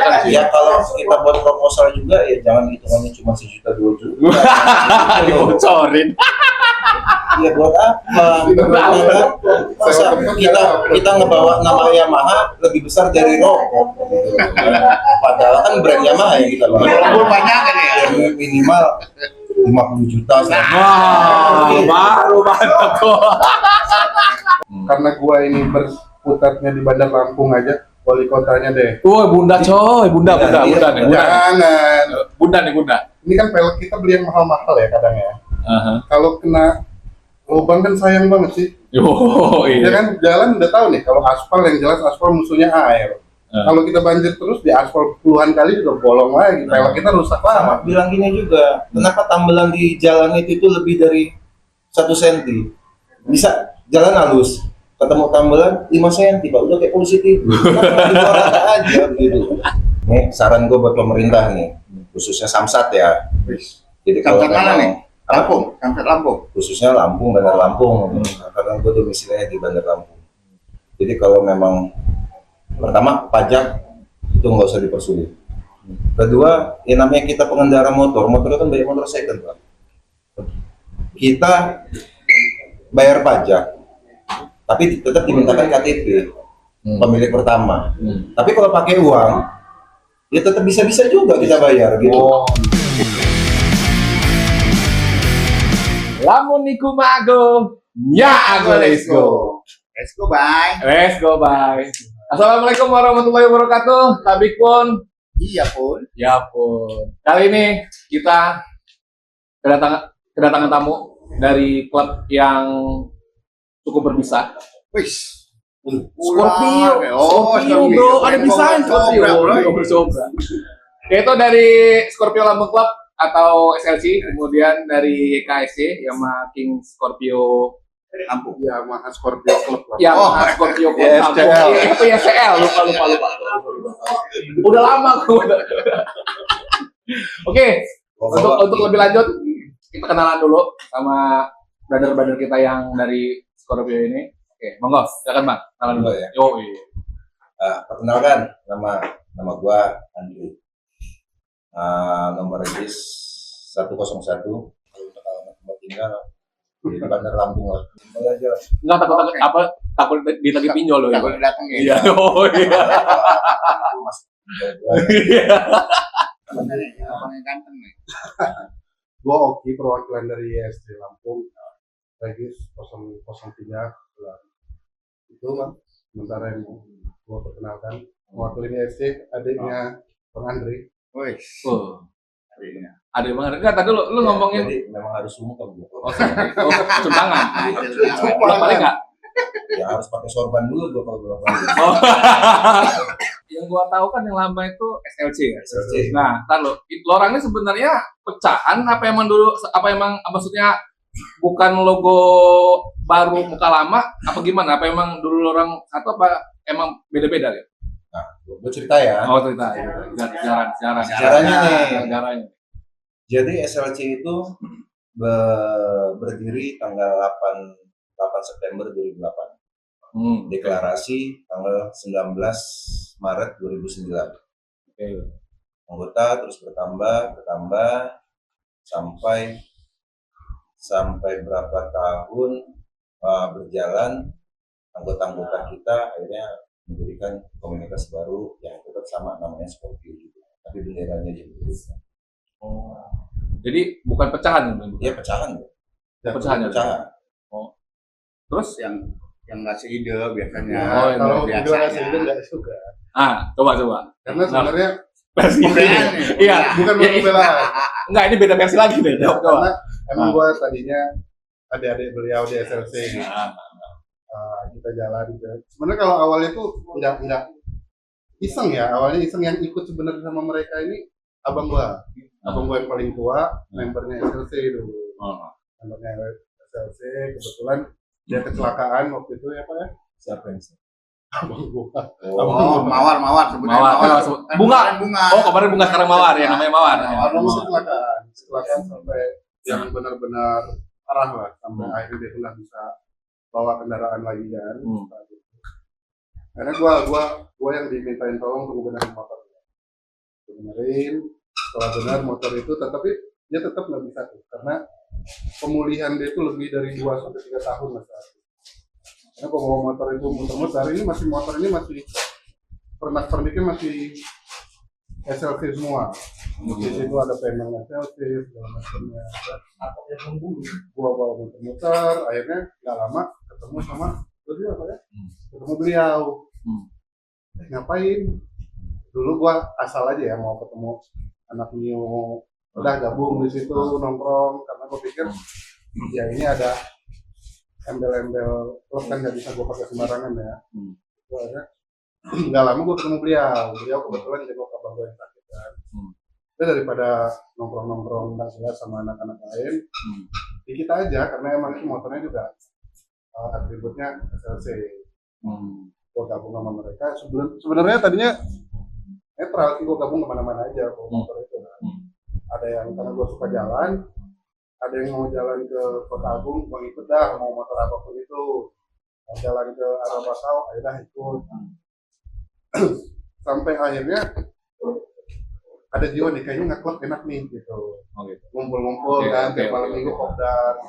kan Ya kalau kita buat proposal juga ya jangan hitungannya cuma 1 juta 2 juta. dibocorin. Iya buat apa? Masa kita ngebawa nama Yamaha lebih besar dari rokok. Padahal kan brand Yamaha yang kita bawa. Banyak kan ya. Minimal 50 juta. Wah, baru mantap tuh. Karena gua ini berputarnya di Bandar Lampung aja, wali kotanya deh. Woi, bunda coy, bunda nih, Jangan. bunda nih, bunda. Ini kan pelek kita beli yang mahal-mahal ya kadang ya. Kalau kena lubang kan sayang banget sih. Oh, Ya kan jalan udah tahu nih kalau aspal yang jelas aspal musuhnya air. Kalau kita banjir terus di aspal puluhan kali juga bolong lagi. Pelek kita rusak Sama lama. bilang gini juga, kenapa tambelan di jalan itu lebih dari 1 senti? Bisa jalan halus, ketemu tambelan 5 senti, Pak, udah kayak polisi itu. Aja begitu. Nih saran gue buat pemerintah nih, khususnya Samsat ya. Jadi kalau Samsat mana nih? memang Lampung, Samsat Lampung. khususnya Lampung, Bandar Lampung, karena gue domisilinya di Bandar Lampung. Jadi kalau memang pertama pajak itu nggak usah dipersulit. Kedua, ya namanya kita pengendara motor itu kan banyak motor second, Pak. Kita bayar pajak, tapi tetap dimintakan KTP pemilik pertama. Tapi kalau pakai uang, ya tetap bisa-bisa juga kita bayar gitu. Lamun niku mago, ya aku let's go. Let's go, bye. Let's go, bye. Assalamualaikum warahmatullahi wabarakatuh. Tabik pun. Iya pun. Ya pun. Kali ini kita kedatangan tamu dari klub yang cukup berbisa. Wih. Scorpio. Oh, Scorpio, bro. Ada bisaan Scorpio. Sobra. Yaitu dari Scorpio Lampung Club atau SLC, kemudian dari KSC Yamaha King Scorpio Lampung. Ya Maha Scorpio Club lah. Yamaha Scorpio Club YSCL. Lampung. Itu YSCL, lupa. Udah lama gue. Oke, untuk lebih lanjut kita kenalan dulu sama brother-brother kita yang dari Scorpio ini. Oke, monggo, silakan Bang, kenalan dulu Ya. Yo. Perkenalkan, nama gua Andri. Nomor regis 101. Kalau untuk alamat tempat tinggal di Bandar Lampung lah. Enggak takut ditagih pinjol loh. Takut datang ya. Iya. Oh iya. Sebenarnya abang yang ganteng nih. Gua Oki, perwakilan dari ISC Lampung. Regis 003. Itu kan sementara yang gua perkenalkan. Mewakili ISC adiknya Bang Andri. Wih. Oh. Ada banget. Enggak, tadi lu ngomongin Jadi memang harus sungkem gitu. cium tangan. Boleh enggak? Ya harus pakai sorban dulu gua kalau bilang Oh. Yang gua tahu kan yang lama itu SLC ya. SLC. Nah, ntar lo orangnya sebenarnya pecahan apa emang dulu maksudnya bukan logo baru muka lama apa gimana? Apa emang dulu orang atau apa emang beda-beda ya? Nah, gua cerita ya. Oh, cerita. Sejarahnya nih. Sejarahnya. Jadi SLC itu berdiri tanggal 8 September 2008. Deklarasi tanggal 19 Maret 2009. Oke. Anggota terus bertambah sampai berapa tahun berjalan, anggota-anggota kita akhirnya mendirikan komunitas baru yang tetap sama namanya Scorpio juga, tapi benderanya jadi berbeda. Oh. Jadi bukan pecahan ya? Dia pecahan. Pecahan. Oh. Terus yang ngasih ide biasanya. Oh, iya. Kalau biasanya. gua ngasih itu nggak suka. coba. Karena sebenarnya Versi Pembelaan ini. nih. Iya. bukan Ya, pembelaan. Enggak, ini beda versi lagi deh. Coba. Karena emang gua tadinya adik-adik beliau di SLC gitu. Kita jalan gitu. Sebenarnya kalau awalnya tuh nggak iseng ya, awalnya iseng yang ikut sebenarnya sama mereka ini abang gua yang paling tua, membernya SLC dulu. Membernya SLC kebetulan dia kecelakaan waktu itu ya Pak ya. Siapa yang Abang gua. Oh, mawar sebenarnya Mawar. Bunga. bunga. Oh, kemarin bunga sekarang mawar ya, namanya mawar. Abang gua kecelakaan sampai yang benar-benar parah lah, sampai akhirnya dia tuh nggak bisa bawa kendaraan lagi kan. Karena gua yang dimintain tolong untuk benerin motor. benerin. Setelah benar motor itu, tetapi dia tetap nggak bisa tuh, karena pemulihan dia itu lebih dari 2 sampai 3 tahun mas. Karena kalau bawa motor itu muter-muter, ini masih motor ini masih pernak-perniknya masih SLC semua. Di situ ada panel SLC segala macamnya. Gua bawa muter-muter, akhirnya nggak lama ketemu sama beliau apa ya? Ketemu beliau. Ngapain? Dulu gua asal aja ya mau ketemu anak Mio, udah gabung di situ nongkrong karena gua pikir ya ini ada embel-embel klub kan nggak bisa gua pakai sembarangan ya. Gua ada nggak lama gua ketemu beliau kebetulan jago abang gua yang sakit kan. Itu daripada nongkrong-nongkrong nggak jelas sama anak-anak lain, ya kita aja karena emang itu motornya juga atributnya SLC. Gua gabung sama mereka. Sebenarnya tadinya netral sih, gua gabung kemana-mana aja bawa motor itu kan. Ada yang karena gua suka jalan, ada yang mau jalan ke Kota Agung, gua ikut dah, mau motor apapun itu. Mau jalan ke arah Bakau, ayo dah ikut. Sampai akhirnya ada jiwa nih, kayaknya nge-club enak nih gitu. Ngumpul-ngumpul kan, tiap malam minggu kopdar.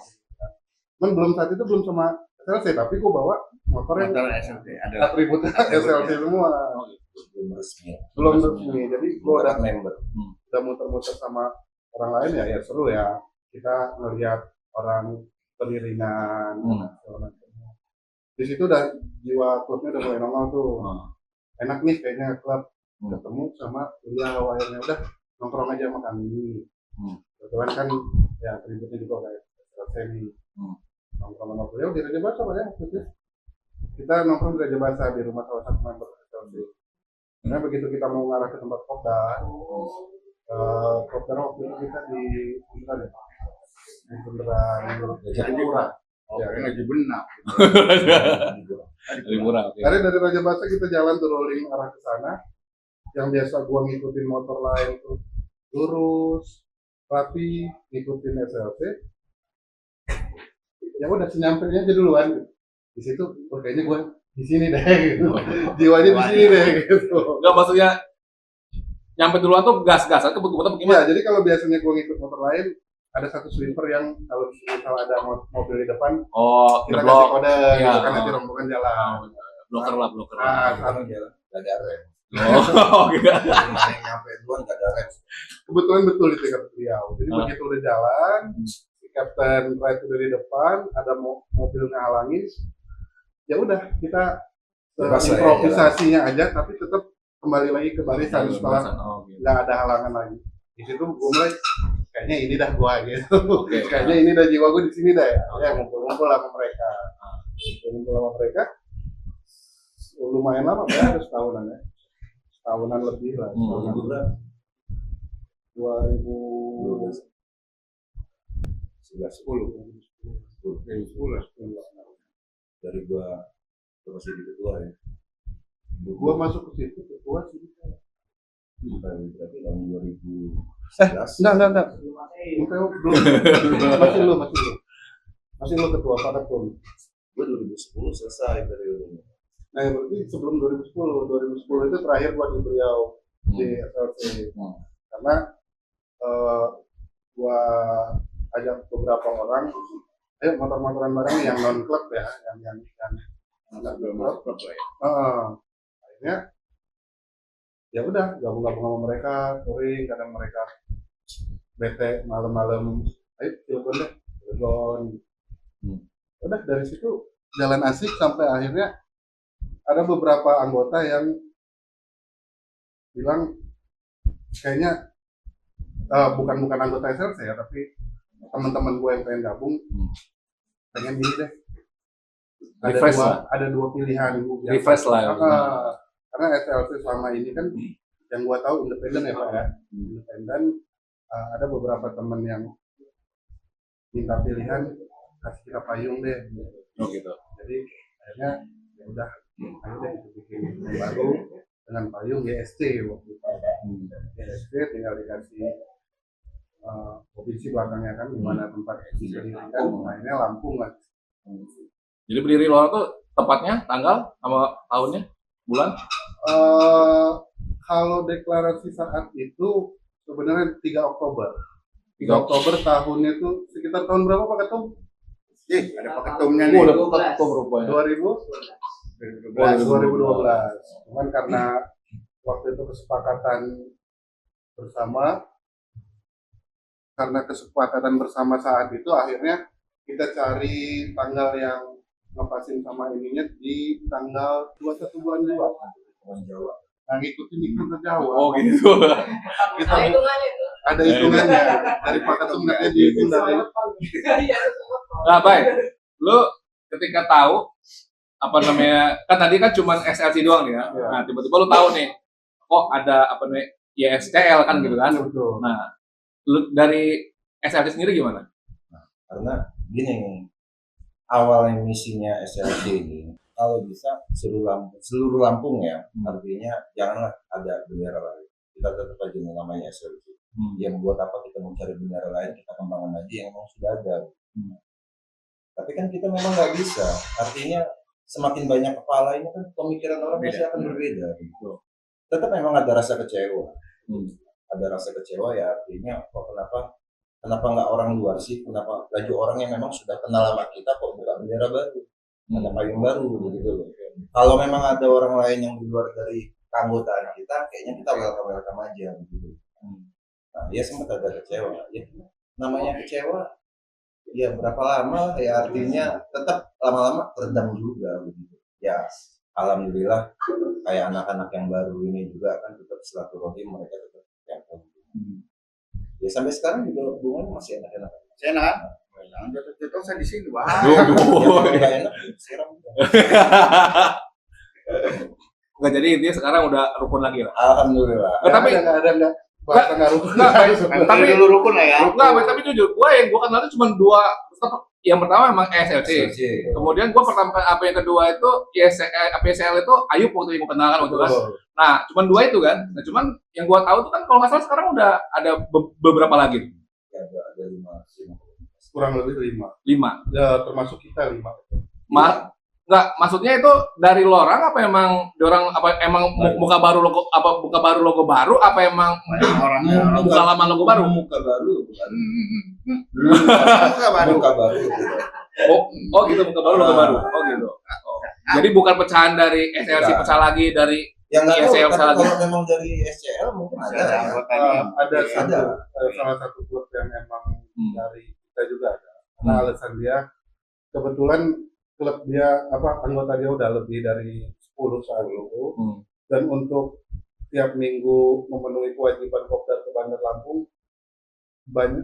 Cuman belum saat itu belum sama SLC, tapi gua bawa motor yang Motor SLC ada. atributnya SLC semua. Belum resmi, jadi gua udah member. udah muter-muter sama orang lain ya seru ya, kita ngelihat orang beriringan segala macam. Di situ udah jiwa klubnya udah mulai nongol tuh. Enak nih kayaknya klub, ketemu sama beliau, akhirnya udah nongkrong aja sama kami. Kebetulan kan ya atributnya juga kayak SLC nih. Nongkrong sama beliau di Raja Basa Pak ya waktu itu. Kita nongkrong di Raja Basa di rumah salah satu member SLC. Karena begitu kita mau ngarah ke tempat kopdar, waktu itu kita di bundaran Jatipura. Oh, kayaknya lagi benar. Lebih murah. Oke. Karena dari Raja Basa kita jalan tuh rolling arah ke sana. Yang biasa gua ngikutin motor lain tuh lurus, rapi, ngikutin SLC. Ya udah senyampainya aja duluan. Di situ, kayaknya gua di sini deh. Gitu. Jiwanya di sini deh gitu. Enggak, maksudnya nyampe duluan tuh gas-gasan ke motor gimana? Ya, jadi kalau biasanya gua ngikut motor lain, ada satu sweeper yang kalau misal ada mobil di depan, Oh, kita kasih ngeblok. kode, Iya. gitu kan nanti rombongan jalan. Bloker lah, bloker. Nah, Sekarang jalan nggak ada rem. Oh, gitu. Yang nyampe duluan nggak ada rem. kebetulan betul itu kata beliau. Jadi begitu udah jalan, si Captain Right itu dari depan, ada mobil ngehalangin, ya udah kita Bebas lah ya, improvisasinya aja, tapi tetap kembali lagi ke barisan setelah Oh, gitu. nggak ada halangan lagi. Di situ gue mulai kayaknya ini dah gua gitu. Oke. Kayaknya ini dah jiwa gue di sini dah ya. Ya ngumpul-ngumpul sama mereka. Ngumpul sama mereka. Lumayan lama ya, ada setahunan ya. Setahunan lebih lah. Setahunan. 2011. 10. Dari gua masih di ketua ya. Gua masuk ke situ ketua sih. Berarti tahun 2011. Enggak. Belum. Masih lu ketua Pak Ketum. Gua 2010 selesai periodenya. Nah, ya berarti sebelum 2010 itu terakhir gua di beliau di SLC. Karena gua ajak beberapa orang, ayo motor-motoran bareng yang non klub ya, yang non klub. Akhirnya ya udah gabung-gabung sama mereka, touring, kadang mereka bete malam-malam, ayo telepon. Udah dari situ jalan asik sampai akhirnya ada beberapa anggota yang bilang kayaknya bukan anggota SLC ya, tapi teman-teman gue yang pengen gabung pengen gini deh. Refresh lah. Ada dua pilihan. Refresh lah. Karena SLC selama ini kan yang gue tahu independen ya Pak ya. Independen, ada beberapa teman yang minta pilihan, kasih kita payung deh. Oh, gitu. Jadi akhirnya ya udah, ayo deh kita bikin yang baru dengan payung GST waktu itu. GST tinggal dikasih provinsi belakangnya kan, di mana tempat bisa dirikan, mainnya Lampung lah. Jadi berdiri luar tuh tepatnya tanggal sama tahunnya? bulan? Kalau deklarasi saat itu sebenarnya 3 Oktober. 3 3 Oktober tahunnya itu sekitar tahun berapa Pak Ketum? Ada paketumnya nih. Udah ketum rupanya. 2012. Cuman karena waktu itu kesepakatan bersama saat itu akhirnya kita cari tanggal yang ngepasin sama ininya di tanggal 21 bulan 2. Jawa. Nah, ngikutin ikut ke Jawa. Oh gitu. Kita ada hitungannya dari Pak Ketum nanti dihitung dari Nah, baik. Lu ketika tahu apa namanya, kan tadi kan cuma SLC doang nih ya. Iya. Nah, tiba-tiba lu tahu nih, kok ada apa namanya YSCL kan gitu kan. betul. Nah, lu dari SLC sendiri gimana? Karena gini, awalnya misinya SLC ini kalau bisa seluruh Lampung ya, artinya janganlah ada bendera lain. Kita tetap aja namanya SLC. Yang buat apa kita mencari bendera lain, kita kembangkan aja yang memang sudah ada. Tapi kan kita memang nggak bisa. Artinya semakin banyak kepala ini kan pemikiran orang pasti akan berbeda. Gitu. Tetap memang ada rasa kecewa. Ada rasa kecewa ya, artinya kok kenapa nggak orang luar sih? Kenapa laju orang yang memang sudah kenal sama kita kok buka bendera baru? Ada payung baru gitu loh. Kalau memang ada orang lain yang di luar dari keanggotaan kita, kayaknya kita welcome aja gitu. Nah, dia sempat ada kecewa. Ya, namanya kecewa, ya berapa lama? Ya artinya tetap lama-lama redam juga begitu. Ya, alhamdulillah kayak anak-anak yang baru ini juga kan tetap silaturahim, mereka tetap yang ya sampai sekarang juga hubungan masih enak-enak. Saya enak. Jangan jatuh-jatuh saya di sini, Wah. Ya, kalau nggak enak, siram. Nggak, jadi intinya sekarang udah rukun lagi lah. Alhamdulillah. Tapi ada bahasa ngaruh. tapi dulu rukun lah ya. tapi jujur, gua kenal itu cuma dua. Yang pertama emang SLC. Kemudian gua pertama apa yang kedua itu YSL itu Ayub waktu yang gua kenal kan waktu kan. Nah, cuma dua itu kan. Nah, cuman yang gua tahu tuh kan kalau nggak salah sekarang udah ada beberapa lagi. Ya, ada 5. Kurang lebih 5. 5. Ya, termasuk kita 5. Enggak, maksudnya itu dari lorang apa emang dorang apa emang muka baru logo baru apa emang muka lama logo baru? Muka baru. Muka baru. Oh gitu, muka baru logo baru. Oh gitu. Jadi bukan pecahan dari SLC pecah lagi dari Yang nggak tahu, SCL tapi lagi. kalau memang dari SCL mungkin ada. Ada salah satu klub yang emang dari kita juga ada. Karena alasan dia kebetulan klub dia anggota dia udah lebih dari 10 saat itu. Dan untuk tiap minggu memenuhi kewajiban Kopdar ke Bandar Lampung,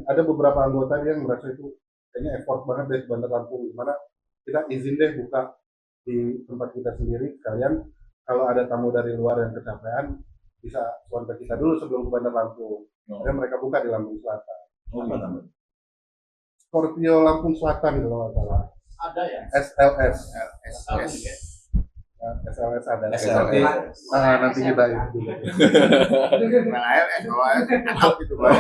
ada beberapa anggota dia yang merasa itu kayaknya effort banget dari Bandar Lampung, gimana kita izin deh buka di tempat kita sendiri, sekalian kalau ada tamu dari luar yang kecapean bisa kontak kita dulu sebelum ke Bandar Lampung. Akhirnya mereka buka di Lampung Selatan. Apa namanya? Scorpio Lampung Selatan gitu kalau nggak salah. Ada ya. SLS. SLS. SLS ada. SLS. Nanti kita itu dulu. Dengan ALS, kalau ALS enak gitu, Pak.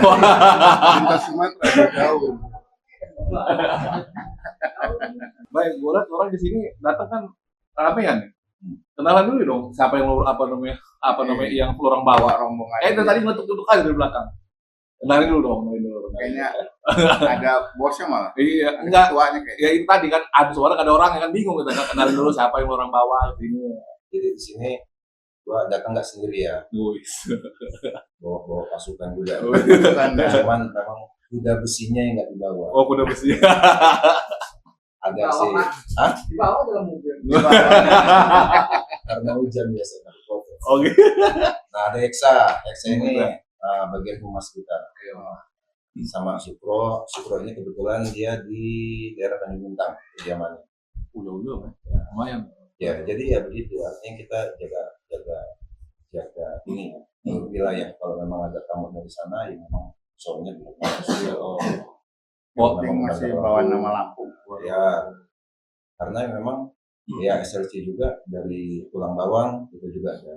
Lintas Sumatera jauh. Baik, gue lihat orang di sini datang kan ramean nih. Kenalan dulu dong, siapa yang apa namanya yang orang bawa. Rombongan. Itu tadi ngetuk-ngetuk aja dari belakang. Kenalin dulu dong, Kayaknya ada bosnya malah. Iya, enggak. Tuanya kayak. Ya itu tadi kan ada suara ada orang yang kan bingung kita kenalin dulu siapa yang orang bawa di sini. Jadi di sini gua datang nggak sendiri ya, Guys. bawa pasukan juga. Bukan. Cuman memang kuda besinya yang nggak dibawa. Oh, kuda besi. Agak sih, Di bawah dalam mobil. karena hujan biasanya. Oke. Nah ada Eksa ini bagian humas kita. Sama Supro ini kebetulan dia di daerah Tanjung Bintang kediamannya. Udah, ya. Lumayan. Ya jadi ya begitu, artinya kita jaga ini ya, wilayah. Kalau memang ada tamu dari sana ya memang soalnya di Masih bawa nama Lampung. ya, karena memang ya SLC juga dari Tulang Bawang itu juga ada,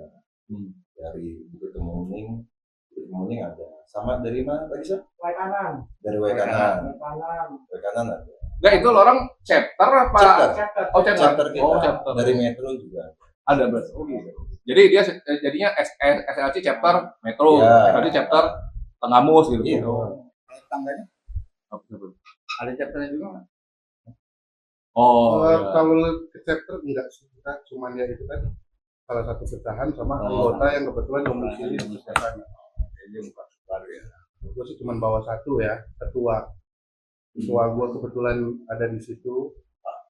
dari Bukit Kemuning ada, sama dari mana tadi sih? Kanan. Dari Kanan ada. Enggak, itu orang chapter apa? Chapter. Oh, chapter. Chapter kita. Oh, chapter. Dari Metro juga. Ada berarti. Oh gitu. Jadi dia jadinya SLC chapter Metro, Ya. SLC chapter Tenggamus gitu. Iya. Tangganya Apa itu? ada chapternya juga nggak? Oh, iya. Kalau ke chapter enggak sih, kita cuma ya itu tadi salah satu pecahan sama anggota yang kebetulan domisili di pecahan. Ini bukan baru ya. Gue sih cuma bawa satu ya, ketua gue kebetulan ada di situ.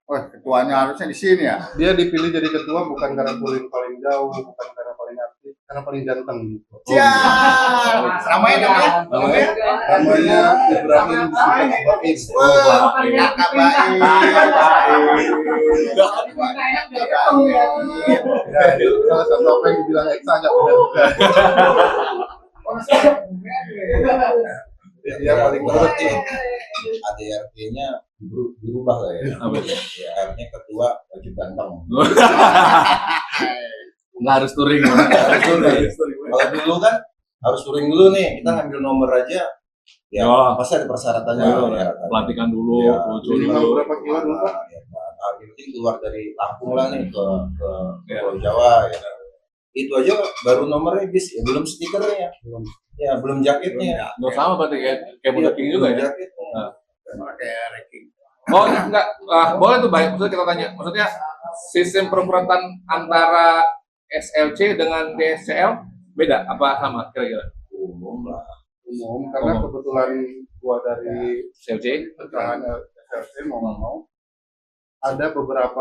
Oh, ketuanya harusnya di sini ya. Dia dipilih jadi ketua bukan karena paling jauh, bukan karena paling aktif, karena paling ganteng gitu. Siap. Namanya. Namanya Ibrahim Baim. Wah, kakak baik. Ya, itu salah satu apa yang dibilang Eksa agak benar juga. Dia paling berarti berarti. ADRT-nya dirubah lah ya. Apa itu? Ya, akhirnya ketua wajib ganteng. Nggak harus touring. Harus touring. Kalau dulu kan harus touring dulu nih, kita ngambil nomor aja. Ya, Oh. pasti ada persyaratannya. Ya, pelantikan dulu, Ya, lucu minimal dulu. berapa kilo dulu, Pak? Ya, Pak. Yang penting keluar dari Lampung lah nih ke Ya. Pulau Jawa ya. Itu aja baru nomornya bis, ya belum stikernya. Ya, belum jaketnya. Nggak sama berarti kayak Burger King juga ya. Jaketnya. Kayak ranking. Oh enggak, boleh tuh baik. Maksudnya kita tanya, maksudnya sistem perekrutan antara SLC dengan DSCL beda apa sama kira-kira? Umum lah. Umum karena Oh. kebetulan gua dari SLC? pecahan SLC mau nggak mau ada beberapa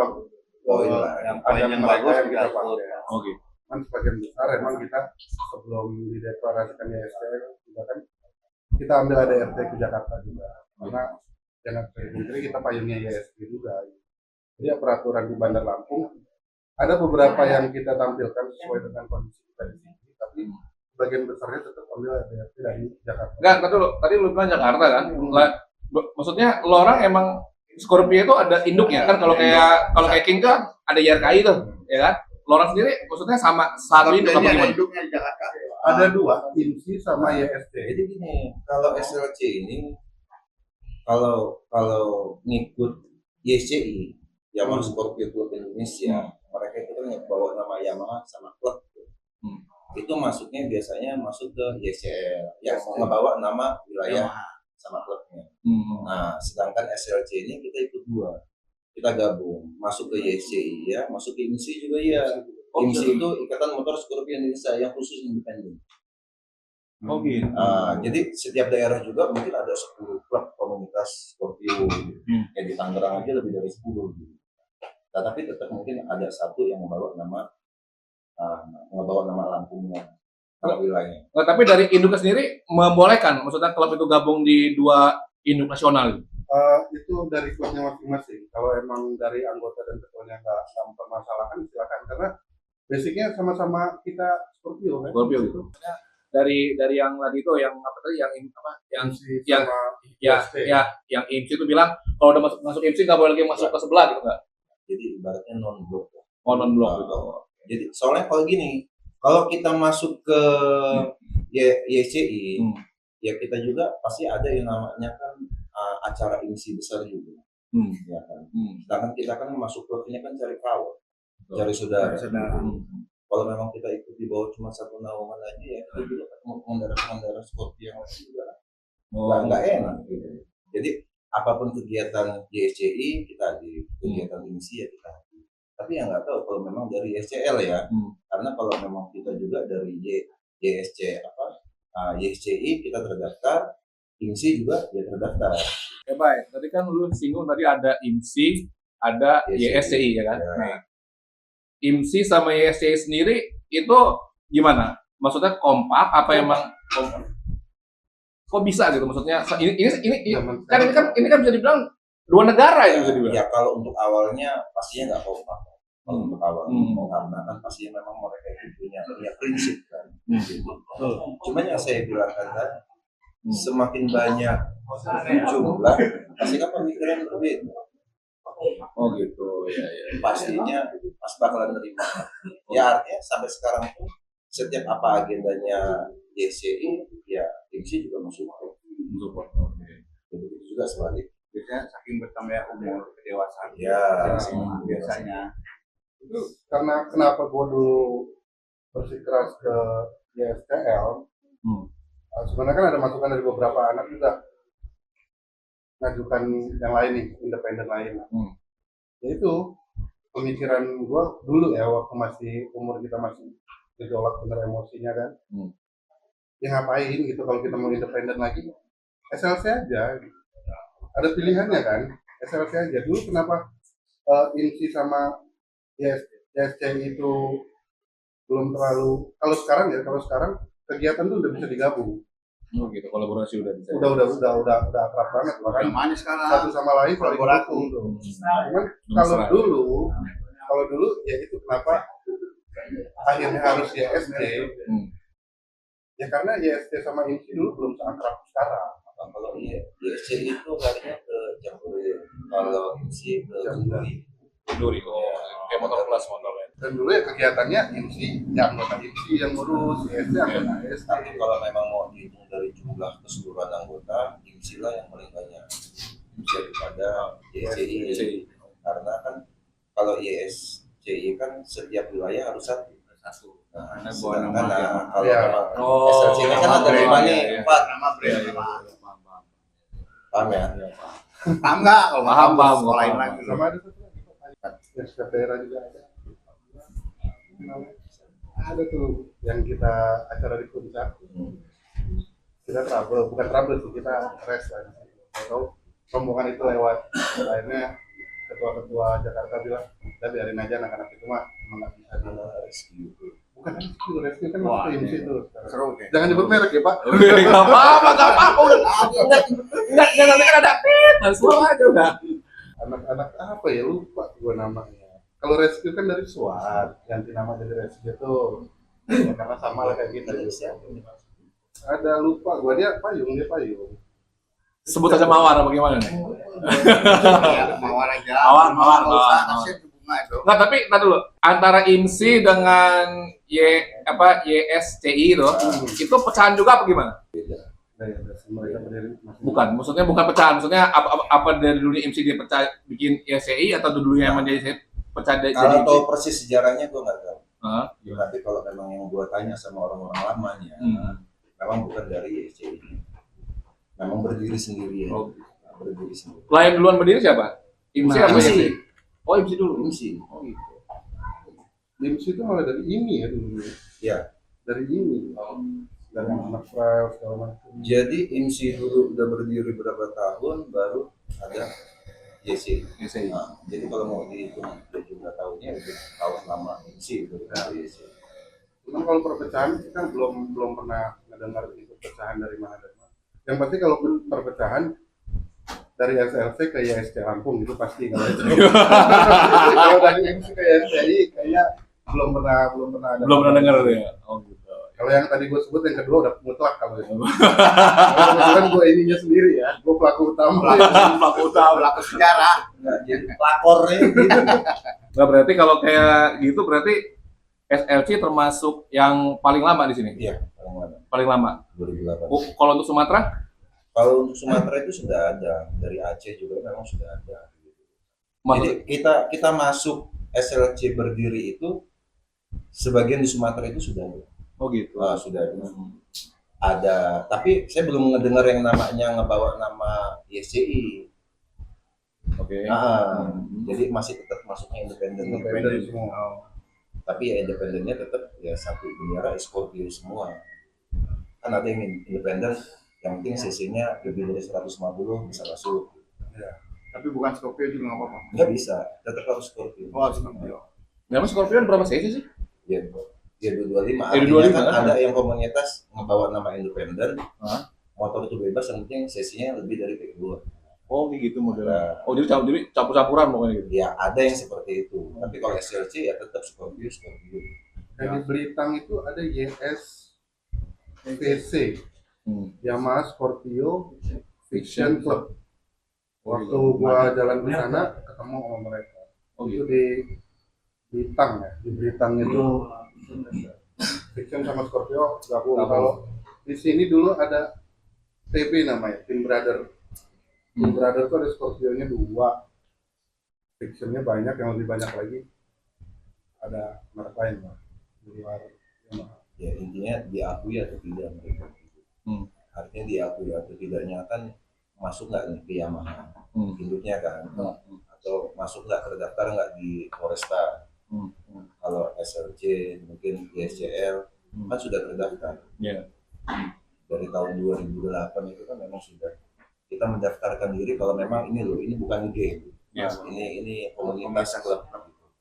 Yang poin yang mereka bagus yang kita juga pakai. Oh gitu. Kan sebagian besar emang kita sebelum dideklarasikan di STL juga kan kita ambil ADRT ke Jakarta juga karena jangan dipungkiri kita payungnya ISG juga. Jadi peraturan di Bandar Lampung ada beberapa yang kita tampilkan sesuai dengan kondisi kita di sini, tapi bagian besarnya tetap ambil ADRT dari Jakarta. Enggak, tadi lu bilang Jakarta kan? Maksudnya lo orang emang Scorpio itu ada induknya kan? Kalau kayak King kan ada YRKI tuh, ya kan? Lo orang sendiri maksudnya sama satu induk apa gimana? Hidupnya di Jakarta. Ada dua, IMSI sama YSD. Jadi gini, kalau SLC ini kalau ngikut YCI, Yamaha Scorpio Club Indonesia, mereka itu kan bawa nama Yamaha sama klub. Hmm. Itu masuknya biasanya masuk ke YCL yang ngebawa nama wilayah sama klubnya. Nah, sedangkan SLC ini kita ikut dua. Kita gabung, masuk ke YCI ya, masuk ke IMSI juga ya. IMSI itu Ikatan Motor Scorpio Indonesia yang khusus independen. Oh gitu. Jadi setiap daerah juga mungkin ada 10 klub komunitas Scorpio. Kayak di Tangerang aja lebih dari 10 gitu. Nah, tapi tetap mungkin ada satu yang membawa nama Lampungnya, nama wilayahnya. Nah, tapi dari induknya sendiri membolehkan, maksudnya klub itu gabung di dua induk nasional. Itu dari klubnya masing-masing. Kalau emang dari anggota dan ketuanya nggak mempermasalahkan, silakan karena basicnya sama-sama kita Scorpio kan. Scorpio gitu. Dari yang tadi itu yang apa tadi yang IMSI yang sama ya YSD. ya yang IMSI itu bilang kalau udah masuk IMSI nggak boleh lagi masuk ke sebelah gitu nggak? Jadi ibaratnya non blok. Oh non blok gitu. Jadi soalnya kalau gini, kalau kita masuk ke YCI, ya kita juga pasti ada yang namanya kan acara IMSI besar juga. Ya kan. Sedangkan kita kan masuk klubnya kan cari kawan, cari saudara. Kalau memang kita ikut di bawah cuma satu naungan aja ya, kita juga ketemu pengendara Scorpio yang lain juga. Nggak enak gitu. Jadi apapun kegiatan YSCI kita di kegiatan IMSI ya kita. Tapi yang nggak tahu kalau memang dari YSCL ya, karena kalau memang kita juga dari YSCI kita terdaftar, IMSI juga ya terdaftar. Ya baik. Tadi kan lu singgung tadi ada IMSI, ada YSCI ya kan. Ya. Nah, IMSI sama YSCI sendiri itu gimana? Maksudnya kompak apa emang kompak? Kok bisa gitu maksudnya? Ini kan bisa dibilang dua negara ya bisa dibilang. Ya kalau untuk awalnya pastinya nggak kompak. Kalau untuk awal karena kan pastinya memang mereka itu punya prinsip kan. Gitu. Cuman yang saya bilang kan tadi, semakin banyak jumlah pasti kan pemikiran berbeda. Oh gitu ya. Pastinya pas bakalan nerima. Ya artinya sampai sekarang pun setiap apa agendanya YCI ya IMSI juga mensupport. Begitu juga sebalik. Biasanya saking bertambah umur kedewasaan. Ya, biasanya Itu karena kenapa gue dulu bersikeras ke YSTL, Hmm. sebenarnya kan ada masukan dari beberapa anak juga ngajukan yang lain nih, independen lain. Hmm. Yaitu pemikiran gue dulu ya, waktu masih umur kita masih gejolak bener emosinya kan. Ya ngapain gitu kalau kita mau independen lagi, SLC aja gitu. Ada pilihannya kan, SLC aja. Dulu kenapa INSI sama YSCI itu belum terlalu, kalau sekarang kegiatan tuh udah bisa digabung. Oh gitu, kolaborasi udah bisa. Udah akrab banget, bahkan Yang manis sekarang. satu sama lain saling Kolaborasi. mendukung tuh. Cuman kalau dulu ya itu kenapa akhirnya harus YSC, ya karena YSC sama INSI dulu belum seakrab sekarang. Kalau YSC itu larinya ke Jamboree, kalau IMSI ke Kenduri. Duri, kayak motor kelas motornya. Dan dulu ya kegiatannya INSI, ya anggota INSI yang ngurus, YSC anggota YSC. Tapi kalau memang mau dihitung dari jumlah keseluruhan anggota, IMSI lah yang paling banyak daripada YSCI. Karena kan kalau YSCI kan setiap wilayah harus satu. Nah, Karena sedangkan kalau Ya. memang Oh, SLC ini kan ada lima nih, iya. 4. Nama brand. Paham ya? Paham nggak? Kalau Paham, paham, paham, sekolahin paham. lagi. Sama ada satu lagi, yang setiap daerah juga ada. Ada tuh yang kita acara di puncak. Kita bukan trouble sih, kita rest lah. Atau rombongan itu lewat, akhirnya ketua-ketua Jakarta bilang, kita biarin aja anak-anak itu mah emang nggak bisa di Rescue. bukan rescue kan Wah, masuk ke IMSI iya. itu. Seru deh. Jangan nyebut merek ya Pak. Gak apa-apa, enggak nanti kan ada suruh aja udah. Anak-anak apa ya, lupa gua namanya. Kalau rescue kan dari SWAT, ganti nama jadi rescue tuh. Ya, karena sama lah kayak kita juga. Ada lupa gua, dia payung. Sebut aja Mawar apa gimana nih? Mawar aja. Mawar. Nggak usah kasih bunga itu. Nggak, tapi ntar dulu antara IMSI dengan YSCI itu pecahan juga apa gimana? Nah, ya, mereka berdiri masing-masing. Bukan, maksudnya bukan pecahan, maksudnya apa dari dulu IMSI dia pecah bikin YSCI atau dulunya emang jadi pecah jadi Kalau tahu IMSI? persis sejarahnya gue nggak tahu. Hah? Tapi kalau memang yang gue tanya sama orang-orang lamanya, memang bukan dari YSCI. Memang berdiri sendiri ya. Oh. Berdiri sendiri. Lain duluan berdiri siapa? IMSI Nah, apa IMSI. YSCI? Oh IMSI dulu. IMSI. Oh gitu. IMSI itu malah dari ini ya dulu. Ya. Dari ini. Dari anak file segala macam. Jadi IMSI dulu udah berdiri berapa tahun baru ada YSCI. YSCI. Nah, jadi kalau mau dihitung jumlah tahunnya itu tahun lama IMSI itu dari YSCI. Cuman kalau perpecahan kita belum pernah mendengar itu perpecahan dari mana. Yang pasti kalau perpecahan dari SLC ke YSC Lampung itu pasti kalau itu. Kalau dari IMSI ke YSCI kayaknya belum pernah ada. Belum pernah dengar ya. Oh gitu. Kalau yang tadi gue sebut yang kedua udah mutlak kalau itu. Kalau kebetulan gue ininya sendiri ya, gue pelaku utama. Pelaku utama. Pelaku sejarah. Nah, jadi pelakornya gitu. Nah berarti kalau kayak gitu berarti SLC termasuk yang paling lama di sini. Iya, paling lama Paling lama. 2008. Oh, kalau untuk Sumatera? Kalau untuk Sumatera itu sudah ada, dari Aceh juga memang sudah ada. Maksud, Jadi kita masuk SLC berdiri itu sebagian di Sumatera itu sudah ada. oh gitu. Sudah ada. Ada, tapi saya belum ngedengar yang namanya ngebawa nama YSCI. Oke. Jadi masih tetap masuknya independen. Independen semua. Tapi ya independennya tetap ya satu bendera Scorpio semua. Kan ada yang independen, yang penting CC-nya lebih dari 150 bisa masuk. Ya. Tapi bukan Scorpio juga nggak apa-apa. Nggak bisa, tetap harus Scorpio. Oh, Scorpio. Memang Scorpion berapa sesi sih? Ya, ya 225. Ya, Artinya 225, kan kan? ada yang komunitas ngebawa nama independen. Hah? Motor itu bebas, yang penting sesinya lebih dari P2. Oh gitu modelnya. Oh jadi campur-campuran pokoknya gitu. Ya ada yang seperti itu. Tapi kalau SLC ya tetap Scorpio. Nah, di Belitung itu ada YSVC, Yamaha Scorpio Fiction Club. Waktu gua jalan ke sana ketemu sama mereka. Oh Itu gitu. di Tang ya, di Belitung itu Fiction sama Scorpio gabung. Kalau di sini dulu ada TB namanya, Team Brother. Team Brother itu ada Scorpio-nya 2, Fiction-nya banyak, yang lebih banyak lagi. ada merek lain Pak di luar Yamaha. Ya intinya diakui atau tidak mereka. Hmm. Artinya diakui atau tidaknya kan masuk nggak nih ke Yamaha induknya kan, atau masuk nggak terdaftar nggak di Foresta. Kalau SLC mungkin ISCL kan sudah terdaftar. Iya. Dari tahun 2008 itu kan memang sudah kita mendaftarkan diri kalau memang ini loh, ini bukan game. Iya. Ini komunitas klub.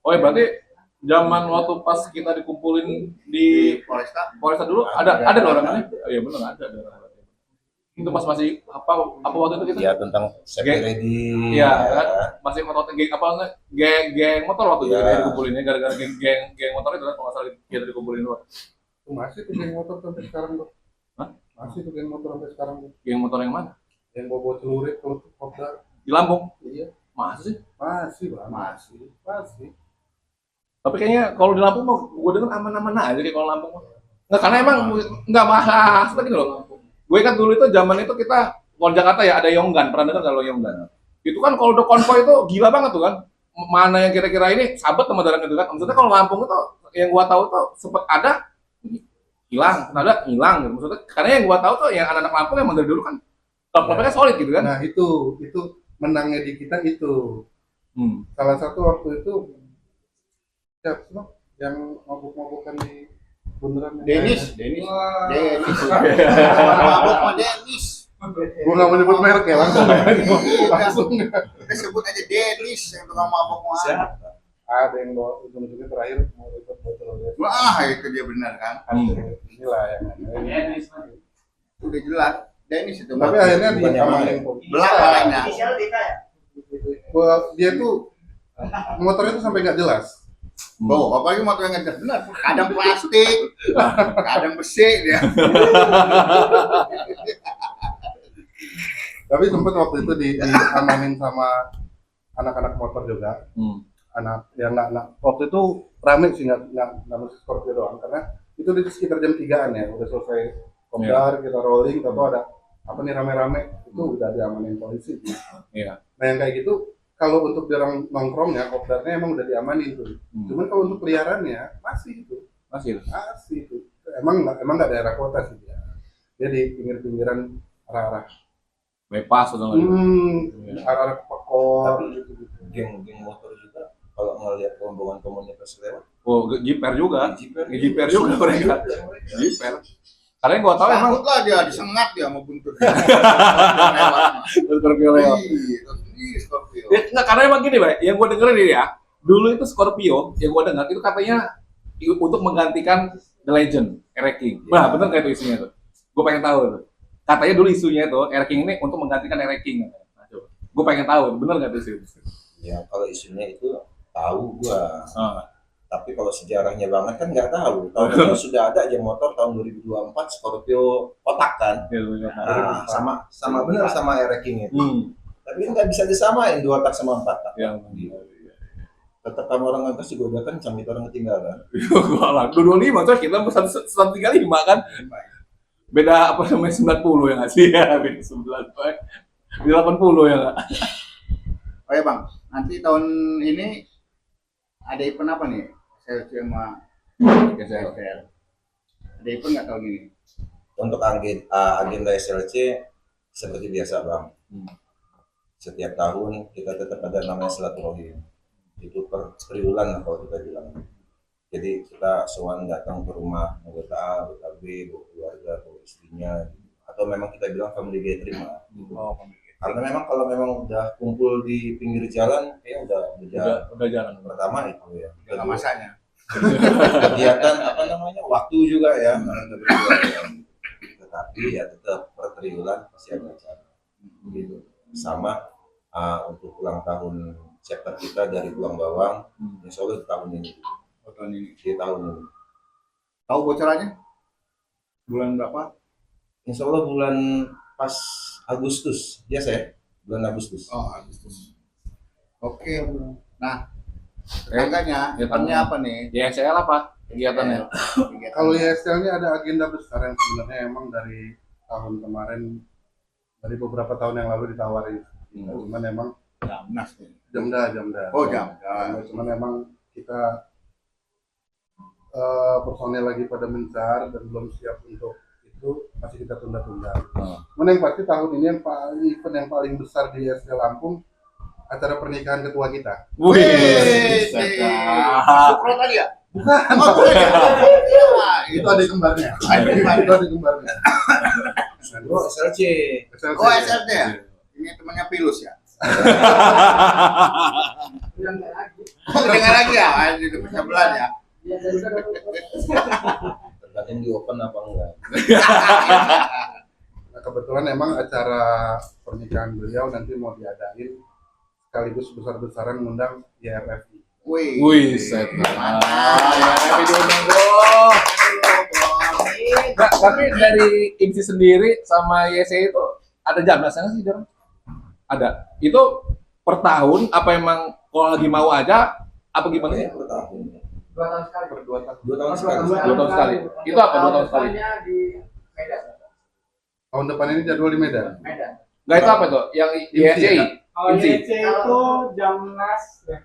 Oh ya berarti zaman waktu pas kita dikumpulin di Polresta dulu ada loh orangnya. Oh, iya benar ada orang. Itu pas masih apa waktu itu kita? Ya tentang safety Geng. ready. Iya kan masih motor geng apa namanya geng motor waktu itu Iya. kita dikumpulin ya gara-gara geng motor itu kan kalau nggak salah kita dikumpulin dulu. Itu masih tuh geng motor sampai sekarang tuh. Hah? Masih tuh geng motor sampai sekarang tuh. Geng motor yang mana? Yang bawa celurit kalau kopdar. Di Lampung. Iya, Masa sih? masih Bang. Masih. Tapi kayaknya kalau di Lampung mah gue denger aman-aman aja kayak kalau Lampung mah. Nggak karena emang nggak mahal seperti itu loh. Gue kan dulu itu zaman itu kita kalau Jakarta ya ada Yonggan, pernah dengar kalau Yonggan? Itu kan kalau udah konvoy itu gila banget tuh kan. Mana yang kira-kira ini sahabat sama darah itu kan. Maksudnya kalau Lampung itu yang gua tahu tuh sempet ada hilang, ada hilang gitu. Maksudnya karena yang gua tahu tuh yang anak-anak Lampung emang dari dulu kan klub-klubnya solid gitu kan. Nah itu menangnya di kita itu. Salah satu waktu itu siapa sih, Bang? Yang mabuk-mabukan di bundaran. Denis. Wah. Mabuk sama Denis. Gua nggak mau nyebut merek ya langsung. Langsung. Kita sebut aja Denis yang tukang mabuk mah. Ada yang bawa ujung-ujungnya terakhir mau ikut botol ya. Wah, itu dia benar kan. Inilah yang Udah jelas. Denis itu. tapi akhirnya Bukan yang diamanin belak makanya. dia tuh motornya tuh sampai nggak jelas. Oh, apalagi motor yang ngejar benar. Kadang plastik, kadang besi dia. Tapi sempet waktu itu diamanin sama anak-anak motor juga. Anak yang nggak waktu itu rame sih nggak mesti Scorpio doang karena itu di sekitar jam 3-an ya udah selesai kopdar kita rolling atau ada apa nih rame-rame itu udah diamanin polisi. Iya. Nah yang kayak gitu kalau untuk orang nongkrongnya kopdarnya emang udah diamanin tuh. Cuman kalau untuk peliharaannya masih itu. Masih. Itu. Emang nggak daerah kota sih dia. Dia di pinggir-pinggiran arah-arah. Bebas atau enggak? Arah-arah Pekor Tapi gitu. geng motor juga kalau ngelihat rombongan komunitas lewat, Oh, jiper juga. jiper Jiper juga mereka. Jiper. Karena yang gua tahu emang Takut lah dia disengat dia mau buntut. Scorpio lewat. Iya, Scorpio. Ya, enggak, karena emang gini, Bay. Yang gua dengerin ini ya. Dulu itu Scorpio yang gua dengar itu katanya untuk menggantikan The Legend, Eric King. Wah, bener kayak itu isunya tuh. Gua pengen tahu tuh. Katanya dulu isunya itu Eric King ini untuk menggantikan Eric King. Nah, coba. Gua pengen tahu, bener nggak itu isu? ya kalau isunya itu tahu gua. Tapi kalau sejarahnya banget kan nggak tahu. Tahun itu sudah ada aja motor tahun 2024 Scorpio kotak kan. Nah, sama benar sama Eric King itu. Tapi kan nggak bisa disamain 2 tak sama 4 tak. Ya, Tetap kamu orang ngegas juga udah kencang itu orang ketinggalan. gua lah 225 terus kita 135 kan. Beda apa namanya 90 ya nggak sih? Ya, beda 90. Di 80 ya nggak? Oh ya Bang, nanti tahun ini ada event apa nih? SLC sama Geser. Ada event nggak tahun ini? Untuk agenda SLC seperti biasa bang. Setiap tahun kita tetap ada namanya silaturahim. Itu periulan lah kalau kita bilang. Jadi kita sowan datang ke rumah anggota A, anggota B, bawa keluarga, bawa istrinya, atau memang kita bilang family gathering lah. Karena memang kalau memang udah kumpul di pinggir jalan, kayak Udah jarang. pertama itu ya. Nggak masanya. Kegiatan apa namanya waktu juga ya. Tetapi ya tetap per triwulan pasti ada acara. Gitu. Sama untuk ulang tahun chapter kita dari Tulang Bawang, insya Allah di tahun ini. Tahun ini. Di tahun ini. Tahu bocorannya? Bulan berapa? Insya Allah bulan pas Agustus, ya saya bulan Agustus. Oh, Agustus. Oke. Nah, tetangganya, eventnya apa nih? YSL apa kegiatannya? Kalau YSL-nya ada agenda besar yang sebenarnya emang dari tahun kemarin, dari beberapa tahun yang lalu ditawarin. Cuman emang Jamnas nih. Jamda. Oh, jam. Cuman emang kita personel lagi pada mencar dan belum siap untuk itu, masih kita tunda-tunda. Hmm. Cuman yang pasti tahun ini event yang paling besar di SD Lampung, acara pernikahan ketua kita. Wih, Sukro tadi ya? Bukan, Oh, bukan ya? Ah, itu adik kembarnya. Itu adik kembarnya. Oh, SLC. SLC. Oh, SRT ya? Ini temannya Pilus ya? Oh, dengar lagi ya? Ah, ini pecah belah ya? Tergantung di open apa enggak. Nah, kebetulan emang acara pernikahan beliau nanti mau diadain sekaligus besar-besaran ngundang YRFI. Wih. wih, set. Mantap. Ya, video dong. Nah, tapi dari IMSI sendiri sama YC itu ada jamnasnya nggak sih, Dor? Ada. Itu per tahun apa emang kalau lagi mau aja apa gimana sih? Per tahun. 2 tahun sekali. Per 2 tahun. 2 tahun sekali. 2 tahun sekali. Itu apa 2 tahun sekali? Di Medan. Tahun depan ini jadwal di Medan. Medan. Enggak, itu apa tuh? Yang IMSI, YSCI. ya? Kalau IMSI. YC itu Jamnas ya.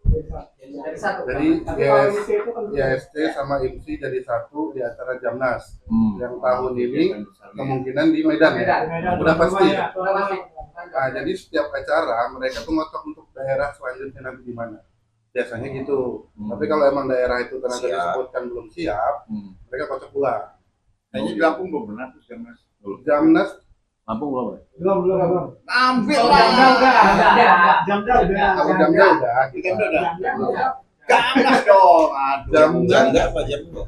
Dari satu. Jadi Tapi kalau YC itu kan YST sama IMSI jadi satu di acara Jamnas. Hmm. Yang tahun ini kemungkinan di Medan ya. Medan. Udah pasti. Semuanya. Udah pasti. Nah, jadi setiap acara mereka tuh ngotot untuk daerah selanjutnya nanti di mana. Biasanya gitu. Hmm. Tapi kalau emang daerah itu ternyata Siap. disebutkan belum siap, Hmm. mereka kocok pulang. Kayaknya di Lampung belum pernah tuh Mas. Jamnas Lampung belum ya? Belum. Ambil Jamda udah. lah. Jamda udah. kalau jamnya udah Kita kita. udah. Jamda. Jamnas dong. Aduh. Jamnas, Janda apa jamnya?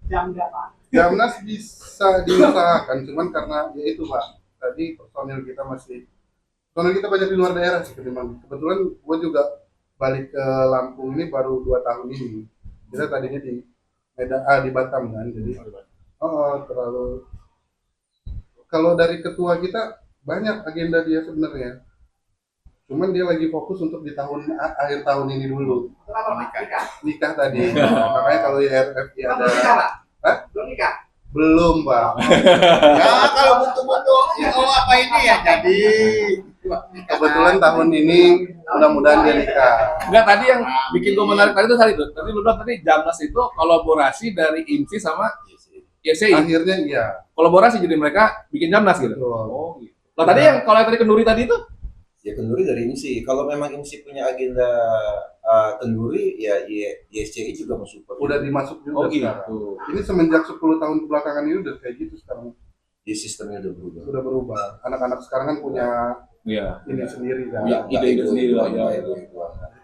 Jamda Pak. Jamnas bisa diusahakan, cuman karena ya itu Pak. Tadi personil kita banyak di luar daerah sih ketimbang. Kebetulan gue juga balik ke Lampung ini baru 2 tahun ini. Kita tadinya di Medan, di Batam kan, jadi terlalu. Kalau dari ketua kita banyak agenda dia sebenarnya. Cuman dia lagi fokus untuk di akhir tahun ini dulu. Nikah tadi. Makanya kalau YRFI ada Hah? Belum nikah. belum, Pak. Ya kalau butuh-butuh apa ini ya jadi. Kebetulan tahun ini mudah-mudahan dia nikah. Enggak, tadi yang bikin gue menarik tadi itu tadi tuh. Tadi lu bilang tadi Jamnas itu kolaborasi dari IMSI sama YSCI. Akhirnya iya. Kolaborasi jadi mereka bikin Jamnas gitu. Betul. Oh, gitu. Lah tadi yang kalau yang tadi kenduri tadi itu Ya kenduri dari IMSI. Kalau memang IMSI punya agenda kenduri, ya YSCI juga mensupport. Udah dimasuk oh juga gitu. sekarang. Ini semenjak 10 tahun belakangan ini udah kayak gitu sekarang. Di sistemnya udah berubah. Sudah berubah. Anak-anak sekarang kan punya Iya. ini sendiri kan. Iya. ide-ide sendiri lah, ya.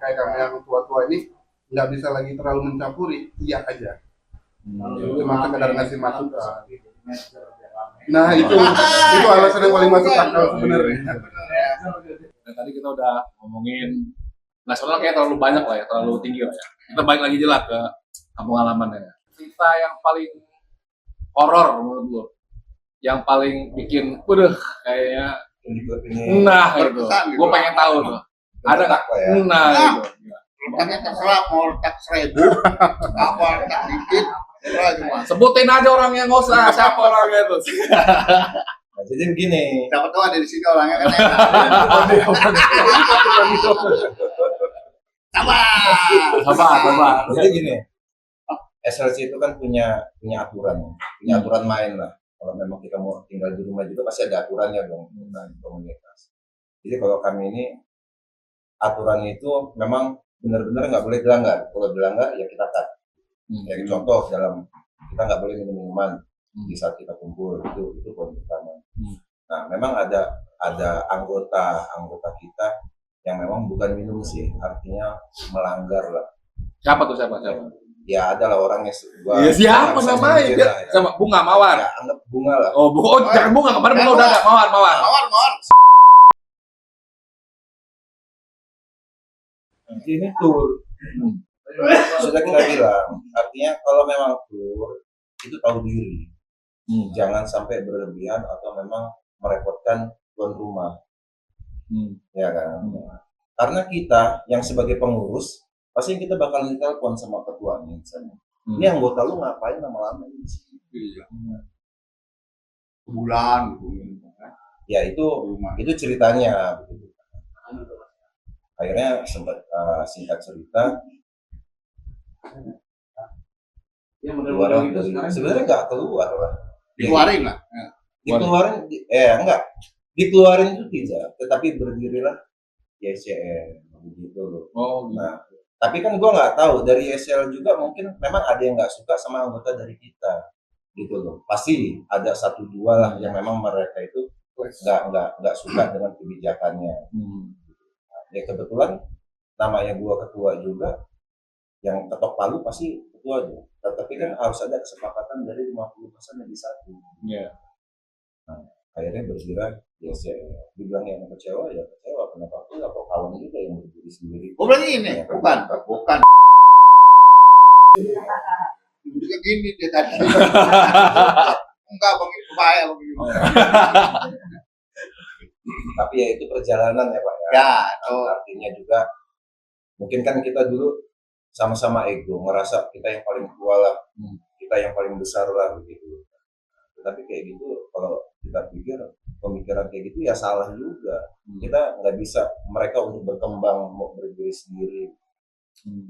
Kayak kami yang tua-tua ini nggak bisa lagi terlalu mencampuri, iya aja. Cuma sekedar ngasih masukan. Nah itu alasan yang paling masuk akal sebenarnya. Dan tadi kita udah ngomongin nasional kayak terlalu banyak lah ya, terlalu tinggi lah ya. Kita balik lagi aja lah ke kampung halaman ya. Cerita yang paling horor menurut lo, yang paling bikin, waduh, kayaknya, nah gitu. Berkesan gitu. Gue pengen tahu tuh. Ada nggak? ya? Nah gitu. Letaknya terserah mau letak 1000 apa letak dikit. Terserah cuma. Sebutin aja orangnya, nggak usah siapa orangnya itu. Nah, jadi begini. Siapa tahu ada di sini orangnya kan enak. Apa? Jadi gini. SLC itu kan punya aturan, punya aturan main lah. Kalau memang kita mau tinggal di rumah juga pasti ada aturannya dong tentang komunitas. Jadi kalau kami ini aturan itu memang benar-benar nggak boleh dilanggar. Kalau dilanggar ya kita cut. Ya contoh dalam kita nggak boleh minum minuman di saat kita kumpul, itu poin pertama. Nah memang ada anggota kita yang memang bukan minum sih, artinya melanggar lah. Siapa tuh siapa? Ya ada lah orangnya Ya siapa namanya? Sama Bunga Mawar. Ya anggap bunga lah. Oh, jangan Bunga, kemarin Bunga udah ada. Mawar. Mawar. Ini tur. Sudah kita bilang, artinya kalau memang tur itu tahu diri. Jangan sampai berlebihan atau memang merepotkan tuan rumah. Ya kan? Karena kita yang sebagai pengurus pasti kita bakal ditelepon sama ketuanya misalnya. Ini anggota lu ngapain lama-lama ini? Iya. Sebulan gitu. Ya itu ceritanya begitu. Akhirnya sempat singkat cerita Ya keluar model-model itu dari sekarang sebenarnya nggak keluar lah. Dikeluarin lah. Dikeluarin enggak dikeluarin itu tidak, tetapi berdirilah YSCM begitu loh. Oh gitu. Nah, tapi kan gua nggak tahu dari YSL juga mungkin memang ada yang nggak suka sama anggota dari kita gitu loh. Pasti ada satu dua lah yang memang mereka itu nggak suka dengan kebijakannya. Ya kebetulan namanya gua ketua juga, yang ketok palu pasti ketua aja. Tetapi kan harus ada kesepakatan dari 50% jadi satu. Iya. Nah, akhirnya bergerak ya saya dibilang yang kecewa ya kecewa, kenapa aku atau kawan juga yang berdiri sendiri. Oh berarti ini bukan. Juga gini dia tadi. Enggak begitu bahaya begitu. Tapi ya itu perjalanan ya Pak ya. Ya, tuh. Artinya juga mungkin kan kita dulu sama-sama ego, ngerasa kita yang paling tua lah, kita yang paling besar lah begitu. Tapi kayak gitu kalau kita pikir pemikiran kayak gitu ya salah juga. Kita nggak bisa mereka untuk berkembang mau berdiri sendiri.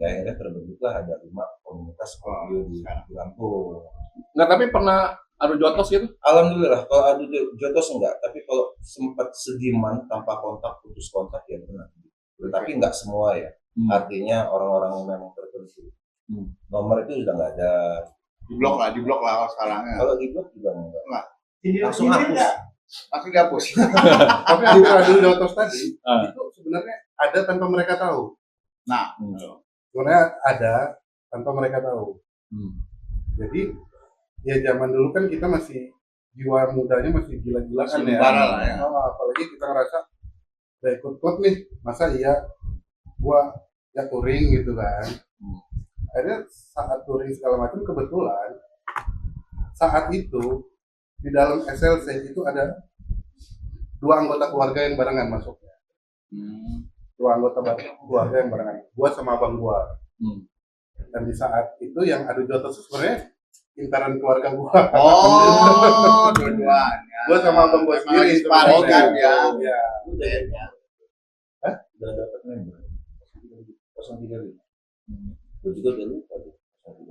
Ya akhirnya terbentuklah ada 5 komunitas Scorpio di Lampung. Nggak, tapi pernah adu jotos gitu? Alhamdulillah kalau adu jotos enggak, tapi kalau sempat sediman tanpa kontak, putus kontak ya pernah. Tapi enggak semua ya. Artinya orang-orang yang memang tertentu. Nomor itu sudah nggak ada. Di blok lah sekarang ya. Kalau di blog juga enggak. Langsung hapus. Langsung dihapus. Tapi adu jotos tadi itu sebenarnya ada tanpa mereka tahu. Nah, Sebenarnya ada tanpa mereka tahu. Jadi ya zaman dulu kan kita masih jiwa mudanya masih gila-gilaan Masih ya. membara lah ya. Apalagi kita ngerasa udah ikut klub nih, masa iya gua ya touring gitu kan. Akhirnya saat touring segala macam kebetulan saat itu di dalam SLC itu ada 2 anggota keluarga yang barengan masuknya. 2 anggota keluarga yang barengan, gua sama abang gua. Dan di saat itu yang adu jotos sebenarnya intaran keluarga gua. Oh, dua-duanya. Gua sama abang gua sendiri sparring kan ya. Ya. Udah dapat member 035. Gue juga udah lupa tuh.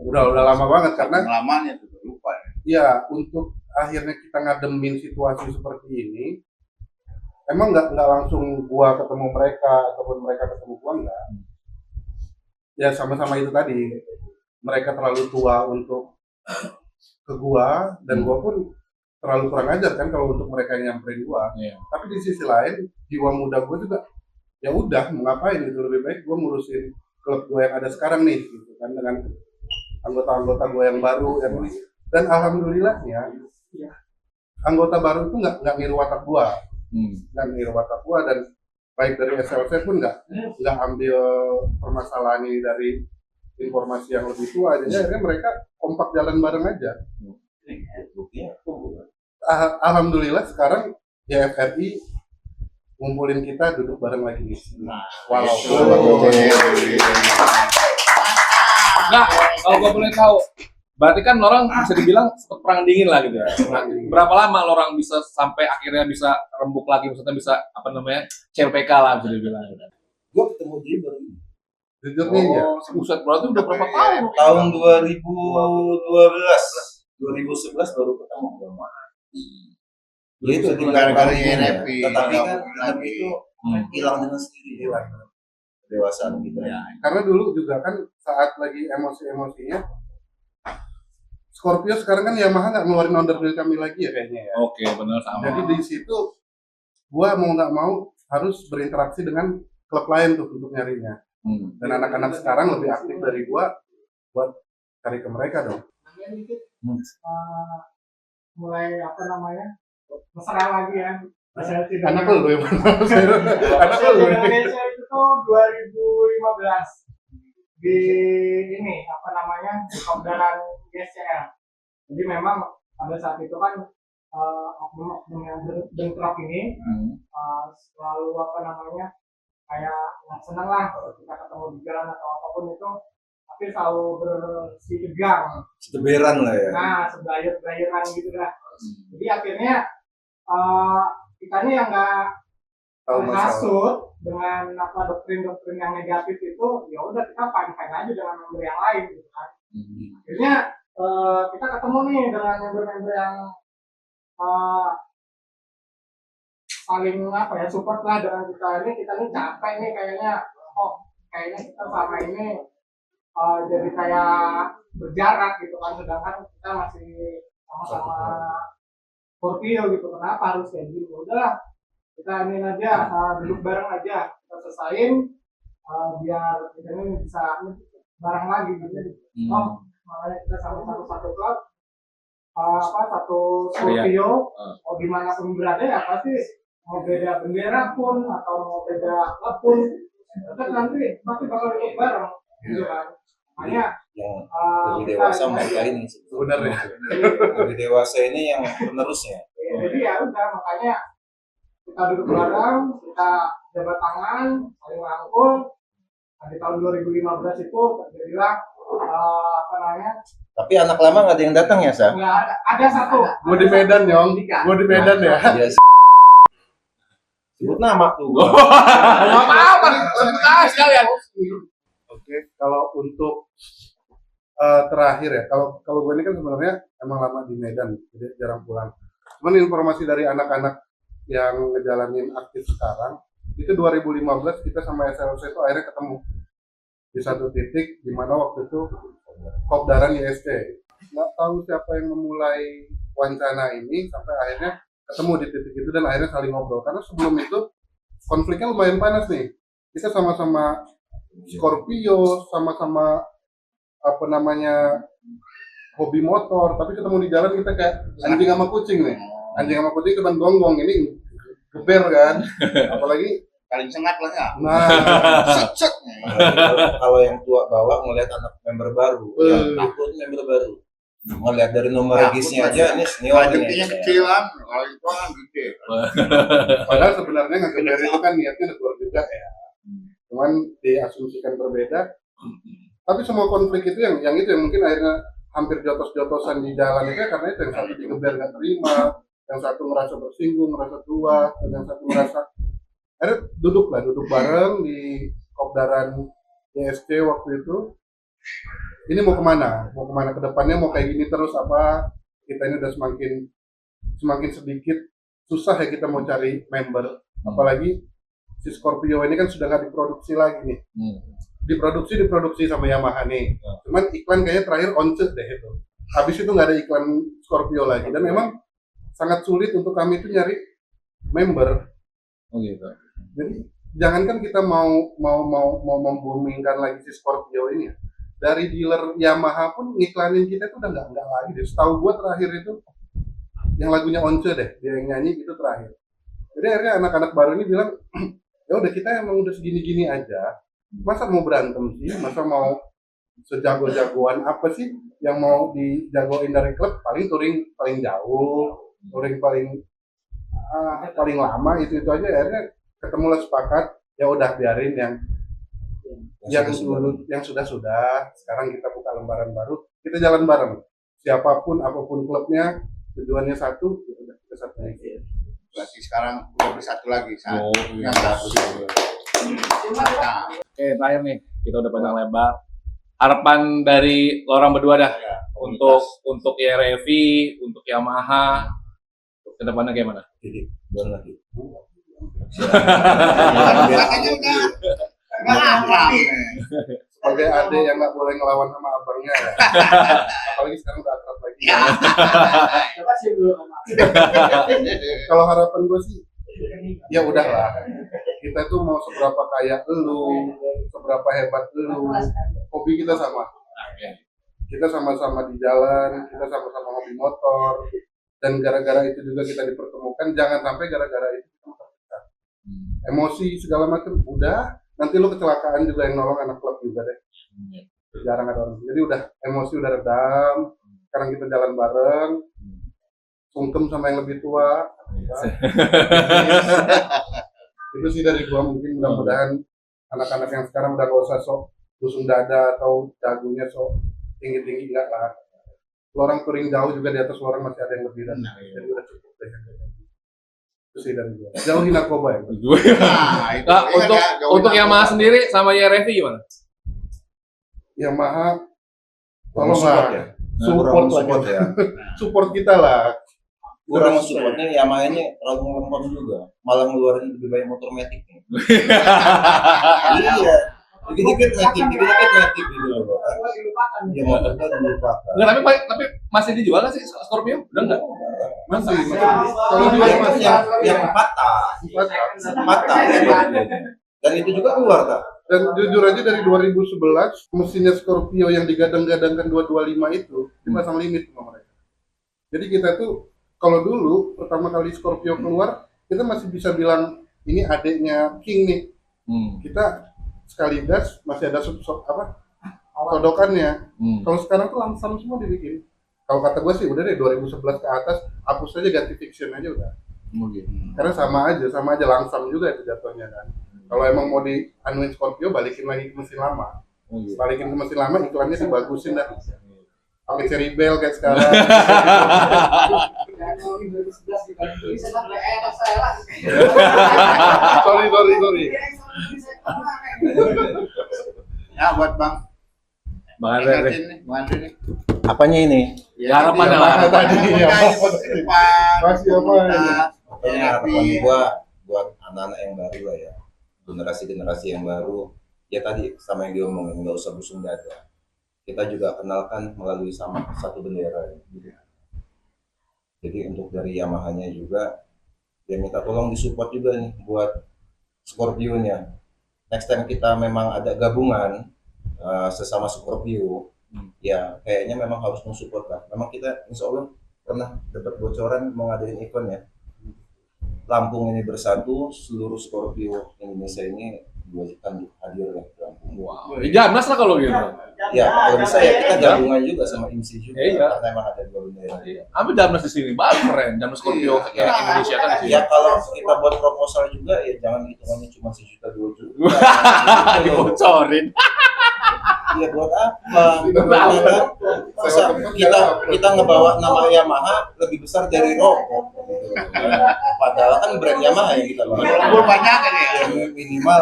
Udah lama banget karena Pengalamannya tuh lupa ya. ya untuk akhirnya kita ngademin situasi seperti ini, emang nggak langsung gua ketemu mereka ataupun mereka ketemu gua enggak. Ya sama-sama itu tadi, mereka terlalu tua untuk ke gua dan gua pun terlalu kurang ajar kan kalau untuk mereka yang nyamperin gua. Tapi di sisi lain jiwa muda gua juga ya udah mau ngapain gitu, lebih baik gua ngurusin klub gua yang ada sekarang nih gitu kan, dengan anggota-anggota gua yang baru yang ini. Dan alhamdulillahnya anggota baru itu nggak niru watak gua, nggak niru watak gua, dan baik dari SLC pun nggak ambil permasalahan ini dari informasi yang lebih tua. Jadi akhirnya mereka kompak jalan bareng aja. Buktinya kumpul. Alhamdulillah sekarang YFRI ngumpulin kita duduk bareng lagi nih. Walaupun Nggak, kalau gue boleh tahu, berarti kan orang bisa dibilang sempat perang dingin lah gitu ya. Nah, berapa lama orang bisa sampai akhirnya bisa rembuk lagi, maksudnya bisa apa namanya CLPK lah bisa dibilang. Gue ketemu dia baru ini. jujur nih ya. Buset, berarti udah berapa tahun? Tahun 2011 baru ketemu gue mati. Dia itu di Gara-gara belakang NFP. tetapi kan Lagi. itu hilang dengan sendiri, hilang kedewasaan kita. Karena dulu juga kan saat lagi emosi-emosinya, Scorpio sekarang kan Yamaha nggak ngeluarin underdeal kami lagi ya kayaknya ya. Oke, benar sama. Jadi di situ gua mau nggak mau harus berinteraksi dengan klub lain tuh untuk nyarinya. Dan anak-anak sekarang lebih aktif dari gua buat cari ke mereka dong. Mulai apa namanya mesra lagi ya. Anak lu yang mana? Anak lu. Indonesia itu tuh 2015 di ini apa namanya Kopdaran GSCL. Jadi memang pada saat itu kan oknum yang bentrok ini selalu apa namanya kayak nggak seneng lah kalau kita ketemu di jalan atau apapun itu, tapi selalu bersitegang. Seteberan lah ya. Nah, sebayar-bayaran gitu lah. Jadi akhirnya kita ini yang tahu masalah. hasut dengan apa doktrin-doktrin yang negatif itu, ya udah kita fine-fine aja dengan member yang lain gitu kan. Akhirnya kita ketemu nih dengan member-member yang eh, saling apa ya support lah dengan kita nih capek nih kayaknya, kayaknya kita selama ini jadi kayak berjarak gitu kan, sedangkan kita masih sama-sama Scorpio gitu, kenapa harus kayak gini? Udah kita ini aja, duduk bareng aja, kita selesain biar kita ini bisa bareng lagi gitu. Makanya kita sama satu klub, satu Scorpio, mau gimana pun berada ya pasti mau beda bendera pun atau mau beda klub pun, tetap nanti pasti bakal ikut bareng gitu kan. Makanya Yang lebih dewasa mereka ini Sebenarnya. lebih dewasa ini yang penerusnya. jadi ya udah, makanya kita duduk bareng, kita jabat tangan, saling rangkul. Nah, di tahun 2015 itu terjadilah apa namanya? Tapi anak lama nggak ada yang datang ya, Sa? Nggak ada satu. Gue di Medan, Yong. Gue di Medan ya. Iya, sebut nama tuh. Apa-apa, sekalian. Oke, kalau untuk terakhir ya, kalau gue ini kan sebenarnya emang lama di Medan, jadi jarang pulang. Cuman informasi dari anak-anak yang ngejalanin aktif sekarang, itu 2015 kita sama SLC itu akhirnya ketemu di satu titik di mana waktu itu Kopdaran ISC. Nggak tahu siapa yang memulai wacana ini sampai akhirnya ketemu di titik itu dan akhirnya saling ngobrol. Karena sebelum itu konfliknya lumayan panas nih. Kita sama-sama Scorpio, sama-sama apa namanya hobi motor, tapi ketemu di jalan kita kayak anjing sama kucing nih. Anjing sama kucing teman gonggong ini geber kan. Apalagi Paling sengat lah ya. nah Set. Kalau yang tua bawa ngelihat anak member baru, yang takut member baru. Ngelihat dari nomor regisnya aja ini senior Rezekinya kecil kan, kalau itu kan gede. padahal sebenarnya ngegeber itu kan niatnya negor juga ya. Cuman diasumsikan berbeda. Tapi semua konflik itu yang itu yang mungkin akhirnya hampir jotos-jotosan di jalan itu ya, karena itu yang satu digeber nggak terima, yang satu merasa bersinggung, merasa tua, dan yang satu merasa akhirnya duduk bareng di Kopdaran ISC waktu itu. Ini mau kemana ke depannya, mau kayak gini terus apa? Kita ini udah semakin sedikit susah ya kita mau cari member, apalagi si Scorpio ini kan sudah nggak diproduksi lagi nih. Diproduksi sama Yamaha nih. Cuman iklan kayaknya terakhir Once deh itu. Habis itu nggak ada iklan Scorpio lagi, dan memang sangat sulit untuk kami itu nyari member. Oh gitu. Jadi jangankan kita mau memboomingkan lagi si Scorpio ini ya. Dari dealer Yamaha pun ngiklanin kita itu udah nggak lagi deh. Setahu gua terakhir itu yang lagunya Once deh, dia yang nyanyi itu terakhir. Jadi akhirnya anak-anak baru ini bilang, ya udah kita emang udah segini-gini aja. Masa mau berantem sih? Masa mau sejago-jagoan apa sih yang mau dijagoin dari klub? Paling touring paling jauh, touring paling lama itu aja. Akhirnya ketemulah sepakat, ya udah biarin yang sudah sekarang kita buka lembaran baru, kita jalan bareng, siapapun apapun klubnya, tujuannya satu, ya udah kita satu lagi. Berarti sekarang udah bersatu lagi. Oh, iya. Yang satu. Nah, Oke, terakhir nih, kita udah panjang lebar. Harapan dari lo orang berdua dah untuk YRV, untuk Yamaha, ke depannya kayak mana? Jadi bukan lagi. katanya udah nggak akrab. Sebagai adik yang nggak boleh ngelawan sama abangnya ya. Apalagi sekarang udah akrab lagi. Ya. Coba sih dulu. Kalau harapan gue sih, ya udahlah. Kita tuh mau seberapa kaya lu, seberapa hebat lu, hobi kita sama. Kita sama-sama di jalan, kita sama-sama hobi motor, dan gara-gara itu juga kita dipertemukan. Jangan sampai gara-gara itu kita terpisah. Emosi segala macam, udah. Nanti lu kecelakaan juga yang nolong anak klub juga deh. Jarang ada orang. Jadi udah, emosi udah redam. Sekarang kita jalan bareng. Sungkem sama yang lebih tua. Itu sih dari gua, mungkin mudah-mudahan anak-anak yang sekarang udah gak usah sok busung dada atau dagunya sok tinggi-tinggi, enggak lah. Lu orang touring jauh juga di atas lu orang masih ada yang lebih dan jadi udah cukup deh. sih dari gua. Jauhi narkoba ya. Nah, itu. Nah, Iya, untuk jauhin untuk Yamaha narkoba. sendiri sama YRV gimana? Yamaha Kurang tolong support lah, ya. support Kurang lah, support ya. support kita lah. Kurang supportnya Yamaha ini terlalu ngelempar juga. Malah ngeluarin lebih banyak motor metik nih. Iya. Dikit-dikit metik gitu loh. Semua dilupakan. Iya motor kan dilupakan. Enggak, tapi masih dijual nggak sih Scorpio? Udah enggak? Masih. Kalau Kalau dia dia masih yang patah. Patah. Dan itu juga keluar tak? dan jujur aja dari 2011 mesinnya Scorpio yang digadang-gadangkan 225 itu dipasang limit sama mereka. Jadi kita tuh kalau dulu pertama kali Scorpio keluar kita masih bisa bilang ini adeknya King nih. Kita sekali gas masih ada sodokannya. Kalau sekarang tuh langsung semua dibikin. Kalau kata gue sih udah deh 2011 ke atas hapus aja ganti fiction aja udah. Karena sama aja langsung juga itu jatuhnya kan. Kalau emang mau di anuin Scorpio balikin lagi ke mesin lama. Balikin ke mesin lama iklannya sih bagusin dah. Pakai Cherry Bell kayak sekarang. Sorry. Ya buat Bang. Bang Andre. Ingetin nih, Bang Andre nih. Apanya ini? Ya, Harapan jadi lah. apa tadi? Iya. Depan. Masih apa ini? Makanya harapan gua buat anak-anak yang baru lah ya, generasi-generasi yang baru, ya tadi sama yang diomongin, nggak usah busung dada. Kita juga kenalkan melalui sama satu bendera. Ya. Jadi untuk dari Yamaha-nya juga, ya minta tolong disupport juga nih buat Scorpio-nya. Next time kita memang ada gabungan sesama Scorpio, ya kayaknya memang harus mensupport lah. Memang kita insya Allah pernah dapat bocoran mau ngadain event ya. Lampung ini bersatu, seluruh Scorpio Indonesia ini diwajibkan hadir ya di Lampung. Wow. Jamnas lah kalau gitu. Ya kalau bisa ya kita gabungan juga sama IMSI juga, Iya. karena emang ada dua bendera. Ambil Jamnas di sini, baru keren. Jamnas Scorpio Iya. yang Indonesia kan di sini. Ya kalau kita buat proposal juga ya jangan hitungannya cuma 1 juta 2 juta. Dibocorin. Iya buat apa? Buat apa? Masa kita ngebawa nama Yamaha lebih besar dari rokok. Padahal kan brand Yamaha yang kita bawa. Gue banyak kan ya. Yang minimal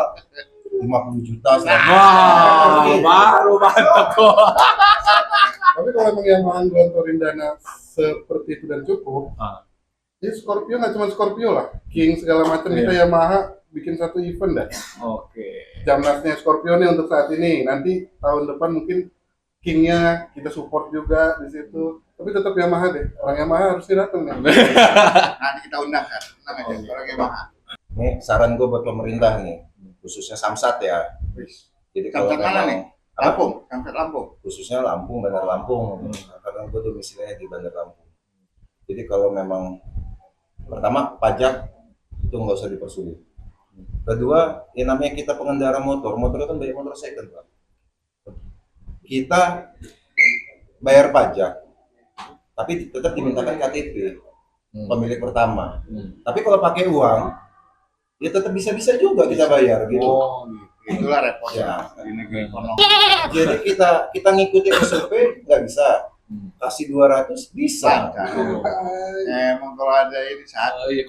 50 juta. Wah, baru mantap kok. Tapi kalau emang Yamaha gelontorin dana seperti itu dan cukup, ya Scorpio nggak cuma Scorpio lah, King segala macam kita Yamaha bikin satu event dah. Oke. Jamnasnya Scorpio nih untuk saat ini, nanti tahun depan mungkin Kingnya kita support juga di situ. Tapi tetap Yamaha deh, orang Yamaha harus datang nih. Nanti kita undang kan. Namanya orang Yamaha. Ini saran gue buat pemerintah nih, khususnya Samsat ya. Jadi kalau Samsat mana nih? memang Lampung, Samsat Lampung. khususnya Lampung, Bandar Lampung, karena gue domisilinya di Bandar Lampung. Jadi kalau memang pertama pajak itu nggak usah dipersulit. Kedua, ya namanya kita pengendara motor itu kan banyak motor second, Pak. Kita bayar pajak, tapi tetap dimintakan KTP pemilik pertama. Tapi kalau pakai uang, ya tetap bisa-bisa juga kita bayar gitu. Oh, gitu. Itulah repot Ya. di negeri kono. Jadi kita ngikutin SOP nggak bisa, kasih 200 bisa. Emang kalau ada ini saat Iya,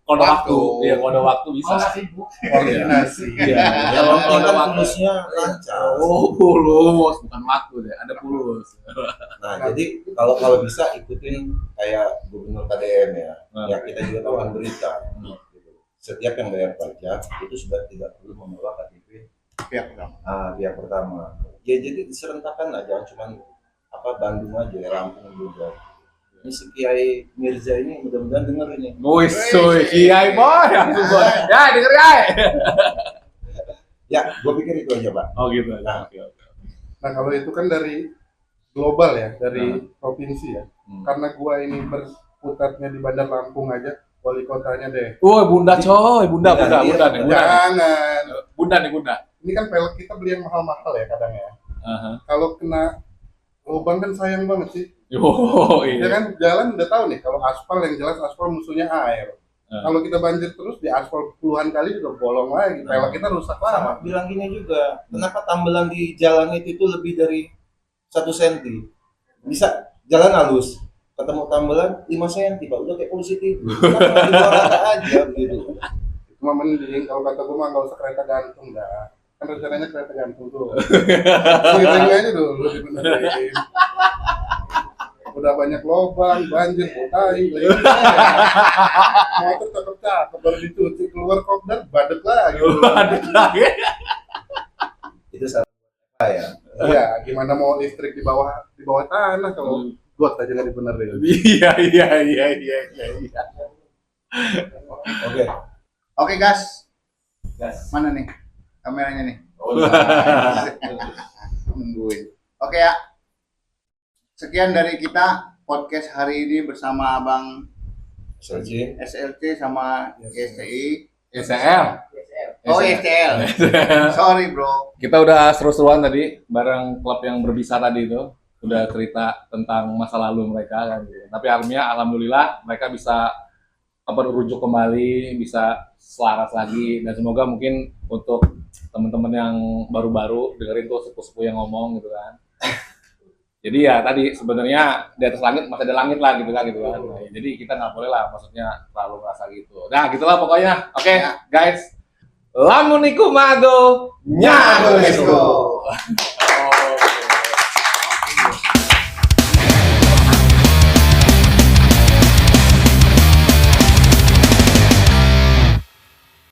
kode waktu. Iya, kode waktu bisa. Koordinasi. Iya. Kalau Kode kita waktu. pulusnya lancar. Oh, pulus, bukan waktu deh. Ada pulus. Nah, jadi kalau bisa ikutin kayak gubernur KDM ya, ya kita juga tahu berita. Gitu. Setiap yang bayar pajak itu sudah tidak perlu membawa KTP pihak pertama. pihak pertama. Ya jadi diserentakkan lah, jangan cuma Bandung aja, ya Lampung juga. Ini si Kiai Mirza ini mudah-mudahan denger ini. Woi, kiai boy, langsung boy. Ya, denger ya. Ya, gue pikir itu aja, Pak. Oh gitu. Nah, Oke. Nah kalau itu kan dari global ya, dari provinsi ya. Karena gua ini berputarnya di Bandar Lampung aja, wali kotanya deh. Woi, bunda coy, bunda nih. Jangan. Bunda nih, bunda. Ini kan pelek kita beli yang mahal-mahal ya kadang ya. Aha. Kalau kena lubang kan sayang banget sih. Oh, Ya iya. kan jalan udah tahu nih, kalau aspal yang jelas aspal musuhnya air. Kalau kita banjir terus di aspal puluhan kali juga bolong lagi, pelek kita rusak sama lama. bilang gini juga, kenapa tambelan di jalan itu lebih dari 1 senti? Bisa jalan halus, ketemu tambelan 5 cm, Pak, udah kayak polisi TV. Kenapa di luar aja gitu. Cuma mending kalau kata gue mah nggak usah kereta gantung dah. Kan rencananya kereta gantung tuh. Kuiting aja dulu dibenerin. Udah banyak lubang, banjir, botai, motor cakep-cakep baru dicuci keluar kopdar, badek lagi. Itu salah apa ya? Iya, gimana mau listrik di bawah tanah kalau got aja nggak dibenerin. Iya. Oke. Oke, gas. Gas. Mana nih kameranya nih? Oh, Nungguin. Oke ya. Sekian dari kita podcast hari ini bersama Abang SLC. SLC sama GSTI. SL. Oh, STL. Sorry, bro. Kita udah seru-seruan tadi bareng klub yang berbisa tadi itu. Udah cerita tentang masa lalu mereka kan gitu. Tapi Armia alhamdulillah mereka bisa rujuk kembali, bisa selaras lagi, dan semoga mungkin untuk teman-teman yang baru-baru dengerin tuh sepuh-sepuh yang ngomong gitu kan. Jadi ya tadi sebenarnya di atas langit masih ada langit lah gitu kan. Nah, jadi kita nggak boleh lah maksudnya terlalu merasa gitu. Nah gitulah pokoknya. Oke, guys. Lamun iku mago Let's go.